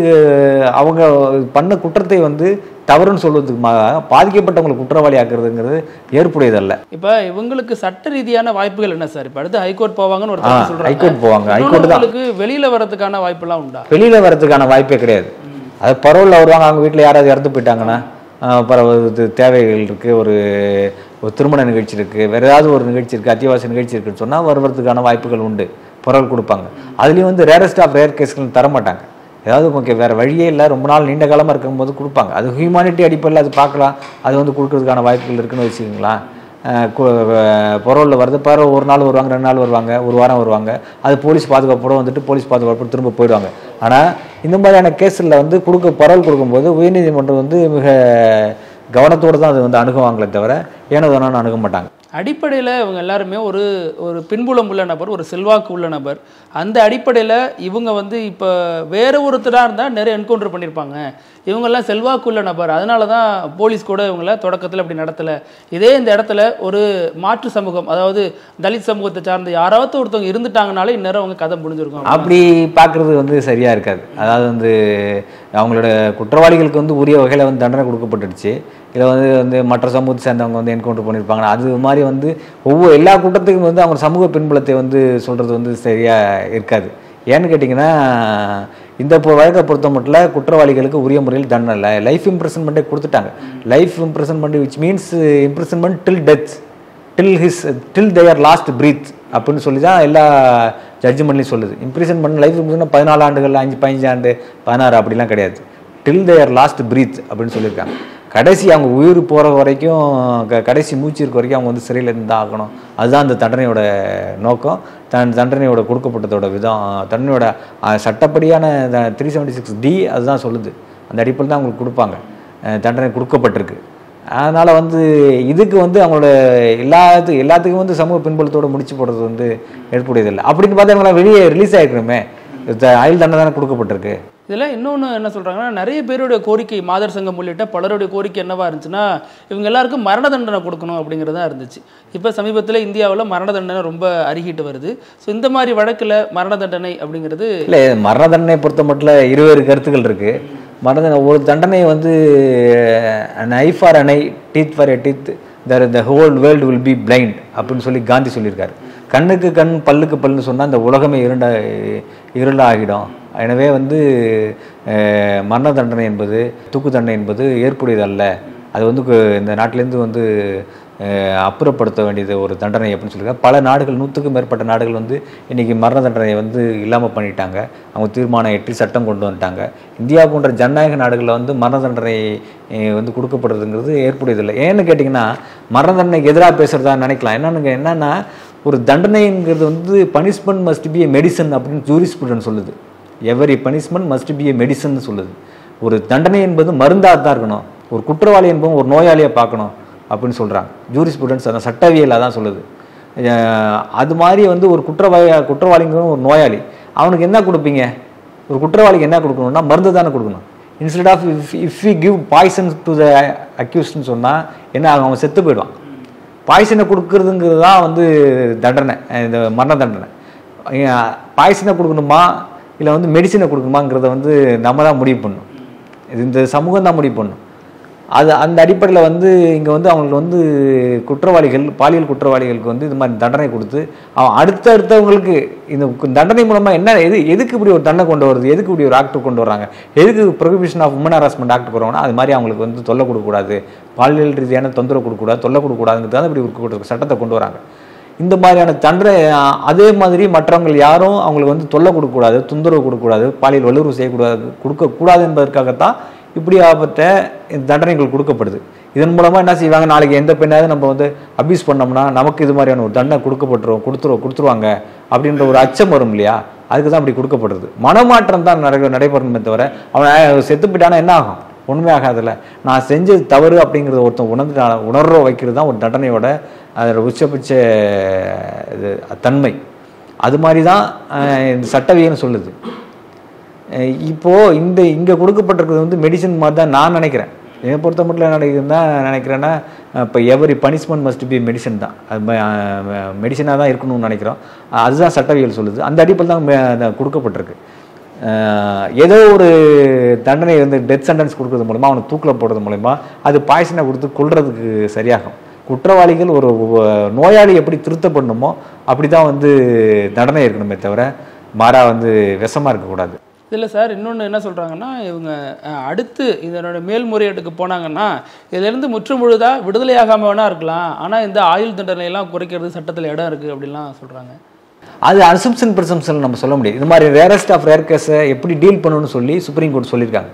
அவங்க பண்ண குற்றத்தை வந்து தவறுன்னு சொல்வதுக்கு பாதிக்கப்பட்டவங்களை குற்றவாளி ஆக்குறதுங்கிறது ஏற்புடையதல்ல. இப்போ இவங்களுக்கு சட்ட ரீதியான வாய்ப்புகள் என்ன சார்? இப்போ அடுத்து ஹைகோர்ட் போவாங்கன்னு ஒரு சொல்றாங்க. ஹைகோர்ட் போவாங்க. ஹைகோர்ட் தான் வெளியில வரதுக்கான வாய்ப்பெல்லாம் உண்டா? வெளியில வரதுக்கான வாய்ப்பே கிடையாது. அது பரவலில் வருவாங்க. அவங்க வீட்டில் யாராவது இறந்து போயிட்டாங்கன்னா தேவைகள் இருக்குது, ஒரு திருமண நிகழ்ச்சி இருக்குது, வேறு ஏதாவது ஒரு நிகழ்ச்சி இருக்குது, அத்தியாவசிய நிகழ்ச்சி இருக்குன்னு சொன்னால் வருவதற்கான வாய்ப்புகள் உண்டு, பரவல் கொடுப்பாங்க. அதுலேயும் வந்து ரேரஸ்ட் ஆஃப் ரேர் கேஸ்கள் தரமாட்டாங்க. ஏதாவது ஓகே வேறு வழியே இல்லை, ரொம்ப நாள் நீண்ட காலமாக இருக்கும்போது கொடுப்பாங்க. அது ஹியூமானிட்டி அடிப்படையில் அது பார்க்கலாம், அது வந்து கொடுக்கறதுக்கான வாய்ப்புகள் இருக்குன்னு வச்சுக்கோங்களேன். பரோலில் வருது, ஒரு நாள் வருவாங்க, 2 நாள் வருவாங்க, ஒரு வாரம் வருவாங்க, அது போலீஸ் பாதுகாப்போடு வந்துட்டு போலீஸ் பாதுகாப்போடு திரும்ப போயிடுவாங்க. ஆனால் இந்த மாதிரியான கேஸில் வந்து பரோல் கொடுக்கும்போது உயர்நீதிமன்றம் வந்து மிக கவனத்தோடு தான் அது வந்து அணுகுவாங்களே தவிர ஏனோ தானோன்னு அணுக மாட்டாங்க. அடிப்படையில் இவங்க எல்லாருமே ஒரு பின்புலம் உள்ள நபர், ஒரு செல்வாக்கு உள்ள நபர். அந்த அடிப்படையில் இவங்க வந்து இப்போ வேறு ஒருத்தராக இருந்தால் நிறைய என்கவுண்டர் பண்ணியிருப்பாங்க. இவங்கெல்லாம் செல்வாக்கு உள்ள நபர், அதனால தான் போலீஸ் கூட இவங்கள தொடக்கத்தில் அப்படி நடத்தலை. இதே இந்த இடத்துல ஒரு மாற்று சமூகம், அதாவது தலித் சமூகத்தை சார்ந்த யாராவது ஒருத்தவங்க இருந்துட்டாங்கனாலே இந்நேரம் அவங்க கதை முடிஞ்சிருக்கும். அப்படி பார்க்குறது வந்து சரியாக இருக்காது. அதாவது வந்து அவங்களோட குற்றவாளிகளுக்கு வந்து உரிய வகையில் வந்து தண்டனை கொடுக்கப்பட்டுடுச்சு. இதில் வந்து மற்ற சமூகத்தை சேர்ந்தவங்க வந்து என்கவுண்டர் பண்ணியிருப்பாங்க. அது மாதிரி வந்து எல்லா குற்றத்துக்கும் வந்து அவங்க சமூக பின்புலத்தை வந்து சொல்கிறது வந்து சரியாக இருக்காது. ஏன்னு கேட்டிங்கன்னா, இந்த வழக்கை பொறுத்த மட்டும் குற்றவாளிகளுக்கு உரிய முறையில் தண்டனை இல்லை, லைஃப் இம்ப்ரெசன்மெண்ட்டே கொடுத்துட்டாங்க. Life imprisonment which means imprisonment till death, till their last breath அப்படின்னு சொல்லி தான் எல்லா ஜட்ஜ்மெண்ட்லையும் சொல்லுது. இம்ப்ரெசன்மெண்ட் லைஃப் இம்ப்ரெசன் 14 ஆண்டுகள், 15 ஆண்டு, 16 அப்படிலாம் கிடையாது. டில் தேர் லாஸ்ட் பிரீத் அப்படின்னு சொல்லியிருக்காங்க. கடைசி அவங்க உயிர் போகிற வரைக்கும், கடைசி மூச்சு இருக்க வரைக்கும் அவங்க வந்து சிறையில் இருந்தால் ஆகணும். அதுதான் அந்த தண்டனையோட நோக்கம். தண்டனையோட கொடுக்கப்பட்டதோட விதம், தண்டனையோட சட்டப்படியான 376D அதுதான் சொல்லுது. அந்த அடிப்படையில் தான் அவங்களுக்கு கொடுப்பாங்க, தண்டனை கொடுக்கப்பட்டிருக்கு. அதனால் வந்து இதுக்கு வந்து அவங்களோட எல்லாத்துக்கும் வந்து சமூக பின்புலத்தோடு முடிச்சு போடுறது வந்து ஏற்புடையதில்லை. அப்படின்னு பார்த்தா அவங்களாம் வெளியே ரிலீஸ் ஆகிருக்கணுமே, ஆயுள் தண்டனை தானே கொடுக்கப்பட்டிருக்கு. இதில் இன்னொன்று என்ன சொல்கிறாங்கன்னா, நிறைய பேருடைய கோரிக்கை, மாதர் சங்கம் உள்ளிட்ட பலருடைய கோரிக்கை என்னவா இருந்துச்சுன்னா, இவங்க எல்லாருக்கும் மரண தண்டனை கொடுக்கணும் அப்படிங்கிறதா இருந்துச்சு. இப்போ சமீபத்தில் இந்தியாவில் மரண தண்டனை ரொம்ப அருகிட்டு வருது. ஸோ இந்த மாதிரி வழக்கில் மரண தண்டனை அப்படிங்கிறது இல்லை, மரண தண்டனை பொறுத்த மட்டும் இருவேறு கருத்துக்கள் இருக்குது. ஒரு தண்டனை வந்து an eye for an eye, teeth for a teeth, the whole world will be blind அப்படின்னு சொல்லி காந்தி சொல்லியிருக்காரு. கண்ணுக்கு கண் பல்லுக்கு பல்லுன்னு சொன்னால் அந்த உலகமே இருளாகிடும். எனவே வந்து மரண தண்டனை என்பது, தூக்கு தண்டனை என்பது ஏற்புடையதல்ல. அது வந்து இந்த நாட்டிலேருந்து வந்து அப்புறப்படுத்த வேண்டியது ஒரு தண்டனை அப்படின்னு சொல்லியிருக்காங்க. பல நாடுகள், 100க்கும் மேற்பட்ட நாடுகள் வந்து இன்றைக்கி மரண தண்டனையை வந்து இல்லாமல் பண்ணிட்டாங்க. அவங்க தீர்மானம் எட்டி சட்டம் கொண்டு வந்துட்டாங்க. இந்தியா போன்ற ஜனநாயக நாடுகளில் வந்து மரண தண்டனை வந்து கொடுக்கப்படுறதுங்கிறது ஏற்புடையதில்லை. ஏன்னு கேட்டிங்கன்னா, மரண தண்டனைக்கு எதிராக பேசுகிறதா நினைக்கலாம். என்னென்னா ஒரு தண்டனைங்கிறது வந்து punishment must B A medicine அப்படின்னு ஜூரிஸ்ப்ருடன்ஸ் சொல்லுது. Every punishment must B A medicine சொல்லுது. ஒரு தண்டனை என்பது மருந்தாக தான் இருக்கணும். ஒரு குற்றவாளி என்பதும் ஒரு நோயாளியை பார்க்கணும் அப்படின்னு சொல்கிறாங்க ஜூரிஸ்ப்ருடன்ஸ். அதான் சட்டவியல் அதான் சொல்லுது. அது மாதிரி வந்து ஒரு குற்றவாளிங்கிறதும் ஒரு நோயாளி, அவனுக்கு என்ன கொடுப்பீங்க? ஒரு குற்றவாளிக்கு என்ன கொடுக்கணும்னா மருந்து தானே கொடுக்கணும். Instead of if you give poison to the அக்யூஸ்ட்னு சொன்னால் என்ன ஆகும்? அவன் செத்து போயிடுவான். பாய்சனை கொடுக்குறதுங்கிறது தான் வந்து தண்டனை, இந்த மரண தண்டனை. பாய்சனை கொடுக்கணுமா இல்லை வந்து மெடிசனை கொடுக்கணுமாங்கிறத வந்து நம்ம தான் முடிவு பண்ணணும். இந்த சமூகம் தான் முடிவு பண்ணணும். அந்த அடிப்படையில் வந்து இங்கே வந்து அவங்களுக்கு வந்து பாலியல் குற்றவாளிகளுக்கு வந்து இது மாதிரி தண்டனை கொடுத்து அவன் அடுத்தவங்களுக்கு இந்த தண்டனை மூலமாக என்ன எதுக்கு இப்படி ஒரு தண்டனை கொண்டு வருது, எதுக்கு இப்படி ஒரு ஆக்ட் கொண்டு வராங்க, எதுக்கு prohibition of woman harassment act போகிறாங்கன்னா அது மாதிரி அவங்களுக்கு வந்து தொல்லை கொடுக்கக்கூடாது, பாலியல் ரீதியான தொந்தரவு கொடுக்கக்கூடாது, தொல்லை கொடுக்கக்கூடாதுங்கிறது இப்படி சட்டத்தை கொண்டு வராங்க. இந்த மாதிரியான தண்டனை அதே மாதிரி மற்றவங்க யாரும் அவங்களுக்கு வந்து தொல்லை கொடுக்கக்கூடாது, தொந்தரவு கொடுக்கக்கூடாது, பாலியல் வல்லுறவு கொடுக்கக்கூடாது என்பதற்காகத்தான் இப்படி ஆபத்த தண்டனைகள் கொடுக்கப்படுது. இதன் மூலமாக என்ன செய்வாங்க, நாளைக்கு எந்த பெண்ணாவது நம்ம வந்து அபியூஸ் பண்ணோம்னா நமக்கு இது மாதிரியான ஒரு தண்டனை கொடுத்துருவாங்க அப்படின்ற ஒரு அச்சம் வரும் இல்லையா, அதுக்கு தான் அப்படி கொடுக்கப்படுறது. மனமாற்றம் தான் நடைபெறணுமே தவிர அவன் செத்து போயிட்டானா என்ன ஆகும்? ஒன்றுமே ஆகாதில்ல. நான் செஞ்சது தவறு அப்படிங்கிறத ஒருத்தன் உணர்ற வைக்கிறது தான் ஒரு தண்டனையோட அதோட உச்சபட்ச இது தன்மை. அது மாதிரி தான் இந்த சட்டவியல்னு சொல்லுது. இப்போது இங்கே கொடுக்கப்பட்டிருக்கிறது வந்து மெடிசன் மாதிரி தான் நான் நினைக்கிறேன். என்னை பொறுத்த மட்டும் என்ன நினைக்கிறேன்னா, இப்போ every punishment must be medicine தான், அது மெடிசனாக தான் இருக்கணும்னு நினைக்கிறோம். அதுதான் சட்டவியல் சொல்லுது. அந்த அடிப்படையில் தான் கொடுக்கப்பட்டிருக்கு. ஏதோ ஒரு தண்டனை வந்து டெத் சென்டென்ஸ் கொடுக்கறது மூலமாக அவனுக்கு தூக்கில் போடுறது மூலமா அது பாய்சனை கொடுத்து கொல்றதுக்கு சரியாகும். குற்றவாளிகள் ஒரு நோயாளி எப்படி திருத்தப்படணுமோ அப்படி தான் வந்து தண்டனை இருக்கணுமே தவிர மாறா வந்து விஷமாக இருக்கக்கூடாது. இதில் சார் இன்னொன்று என்ன சொல்கிறாங்கன்னா, இவங்க அடுத்து இதனோட மேல்முறையீட்டுக்கு போனாங்கன்னா இதிலேருந்து முற்றுமுழுதாக விடுதலையாகாமல் வேணா இருக்கலாம், ஆனால் இந்த ஆயுள் தண்டனையெல்லாம் குறைக்கிறது சட்டத்தில் இடம் இருக்குது அப்படின்லாம் சொல்கிறாங்க. அது அசம்ப்ஷன் ப்ரிசம்ப்ஷன் நம்ம சொல்ல முடியாது. இது மாதிரி ரேரஸ்ட் ஆஃப் ரேர் கேஸை எப்படி டீல் பண்ணணும்னு சொல்லி சுப்ரீம் கோர்ட் சொல்லியிருக்காங்க.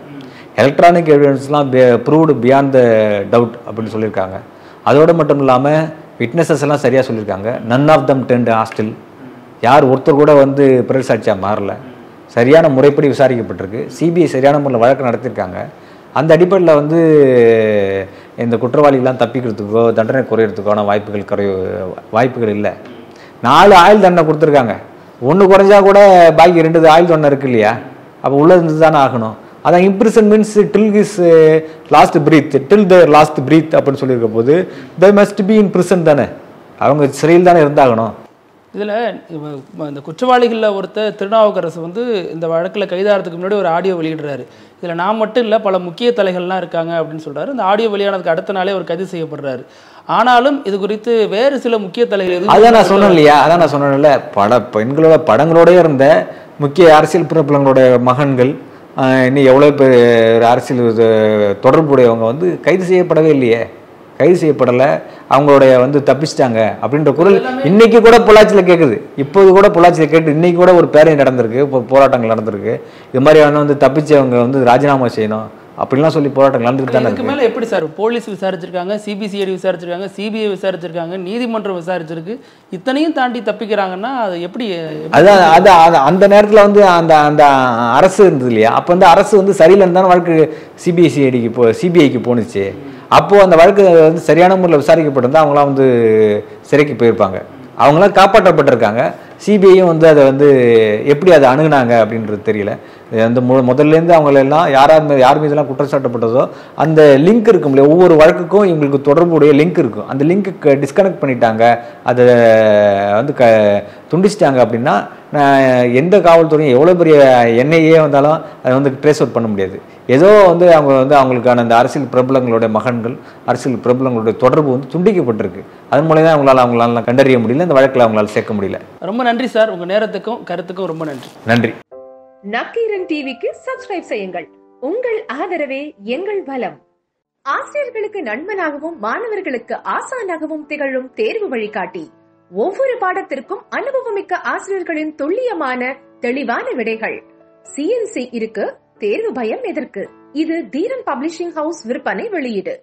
எலக்ட்ரானிக் எவிடன்ஸ்லாம் ப்ரூவ்டு பியாண்ட் த டவுட் அப்படின்னு சொல்லியிருக்காங்க. அதோடு மட்டும் இல்லாமல் விட்னஸஸ் எல்லாம் சரியாக சொல்லியிருக்காங்க. நன் ஆஃப் தம் டென்ட் ஹாஸ்டில், யார் ஒருத்தர் கூட வந்து பிறல் சாட்சியாக மாறல, சரியான முறைப்படி விசாரிக்கப்பட்டிருக்கு. சிபிஐ சரியான முறையில் வழக்கு நடத்தியிருக்காங்க. அந்த அடிப்படையில் வந்து இந்த குற்றவாளிகள்லாம் தப்பிக்கிறதுக்கோ தண்டனை குறையிறதுக்கான வாய்ப்புகள் இல்லை. 4 ஆயுள் தண்டனை கொடுத்துருக்காங்க. 1 குறைஞ்சா கூட பாக்கி 2 ஆயுள் தண்டனை இருக்கு இல்லையா? அப்போ உள்ள இருந்து தானே ஆகணும். அதான் imprison means till his last breath, till their last breath அப்படின்னு சொல்லியிருக்க போது they must be in prison தானே, அவங்க சிறையில் தானே இருந்தாகணும். இதில் இந்த குற்றவாளிகளில் ஒருத்தர் திருநாவுக்கரசு வந்து இந்த வழக்கில் கைதாகிறதுக்கு முன்னாடி ஒரு ஆடியோ வெளியிடுறாரு. இதில் நான் மட்டும் இல்லை, பல முக்கிய தலைகள்லாம் இருக்காங்க அப்படின்னு சொல்கிறாரு. இந்த ஆடியோ வெளியானதுக்கு அடுத்த நாளே அவர் கைது செய்யப்படுறாரு. ஆனாலும் இது குறித்து வேறு சில முக்கிய தலைகள் அதான் நான் சொன்னேன் இல்லையா, அதான் நான் சொன்னேன்ல, பெண்களோட படங்களோடய இருந்த முக்கிய அரசியல் பிரபலங்களோட மகன்கள், இன்னும் எவ்வளோ பேர் அரசியல் தொடர்புடையவங்க வந்து கைது செய்யப்படவே இல்லையே, கைது செய்யப்படலை, அவங்களுடைய வந்து தப்பிச்சிட்டாங்க அப்படின்ற குரல் இன்னைக்கு கூட பொள்ளாச்சியில் கேட்குது. இப்போது கூட பொள்ளாச்சியில் கேட்டு இன்னைக்கு கூட ஒரு பேரணி நடந்திருக்கு, போராட்டங்கள் நடந்திருக்கு. இது மாதிரியான வந்து தப்பிச்சவங்க வந்து ராஜினாமா செய்யணும் அப்படின்லாம் சொல்லி போராட்டங்கள் நடந்துட்டு தானே இருக்கு. மேலே எப்படி சார் போலீஸ் விசாரிச்சிருக்காங்க, சிபிசிஐடி விசாரிச்சிருக்காங்க, சிபிஐ விசாரிச்சிருக்காங்க, நீதிமன்றம் விசாரிச்சிருக்கு, இத்தனையும் தாண்டி தப்பிக்கிறாங்கன்னா அது எப்படி? அதான் அது அந்த நேரத்தில் வந்து அந்த அந்த அரசு இருந்தது இல்லையா, அப்போ வந்து அரசு வந்து சரியில்லைன்னு தானே வழக்கு சிபிஐக்கு போணுச்சு. அப்போது அந்த வழக்கு வந்து சரியான முறையில் விசாரிக்கப்பட்டிருந்தால் அவங்களாம் வந்து சிறைக்கு போயிருப்பாங்க, அவங்களாம் காப்பாற்றப்பட்டிருக்காங்க. சிபிஐயும் வந்து அதை வந்து எப்படி அதை அணுகுனாங்க அப்படின்றது தெரியல. அந்த முதல்லேருந்து அவங்களெல்லாம் யார் மீதெல்லாம் குற்றச்சாட்டப்பட்டதோ அந்த லிங்க் இருக்கும் இல்லையா, ஒவ்வொரு வழக்குக்கும் இவங்களுக்கு தொடர்புடைய லிங்க் இருக்கும். அந்த லிங்க்கு டிஸ்கனெக்ட் பண்ணிட்டாங்க, அதை வந்து துண்டிச்சிட்டாங்க அப்படின்னா எந்த காவல்துறையும் எவ்வளோ பெரிய என்ஐஏ வந்தாலும் அதை வந்து ட்ரேஸ் அவுட் பண்ண முடியாது. ஏதோ வந்து அவங்க வந்து அவங்களுக்கான அந்த அரசியல் பிரபலங்களுடைய மகன்கள், அரசியல் பிரபலங்களுடைய தொடர்பு வந்து துண்டிக்கப்பட்டிருக்கு. அதன் மூலம் தான் அவங்களால கண்டறிய முடியல, இந்த வழக்கில் அவங்களால சேர்க்க முடியல. ரொம்ப நன்றி சார், உங்க நேரத்துக்கும் கருத்துக்கும் ரொம்ப நன்றி. நன்றி. நக்கீரன் டிவிக்கு சப்ஸ்கிரைப் செய்யுங்கள். உங்கள் ஆதரவே எங்கள் பலம். ஆசிரியர்களுக்கு நண்பனாகவும் மாணவர்களுக்கு ஆசானாகவும் திகழும் தேர்வு வழிகாட்டி. ஒவ்வொரு பாடத்திற்கும் அனுபவமிக்க ஆசிரியர்களின் துல்லியமான தெளிவான விடைகள். CNC இருக்கு, தேர்வு பயம் எதற்கு? இது தீரன் பப்ளிஷிங் ஹவுஸ் விற்பனை வெளியீடு.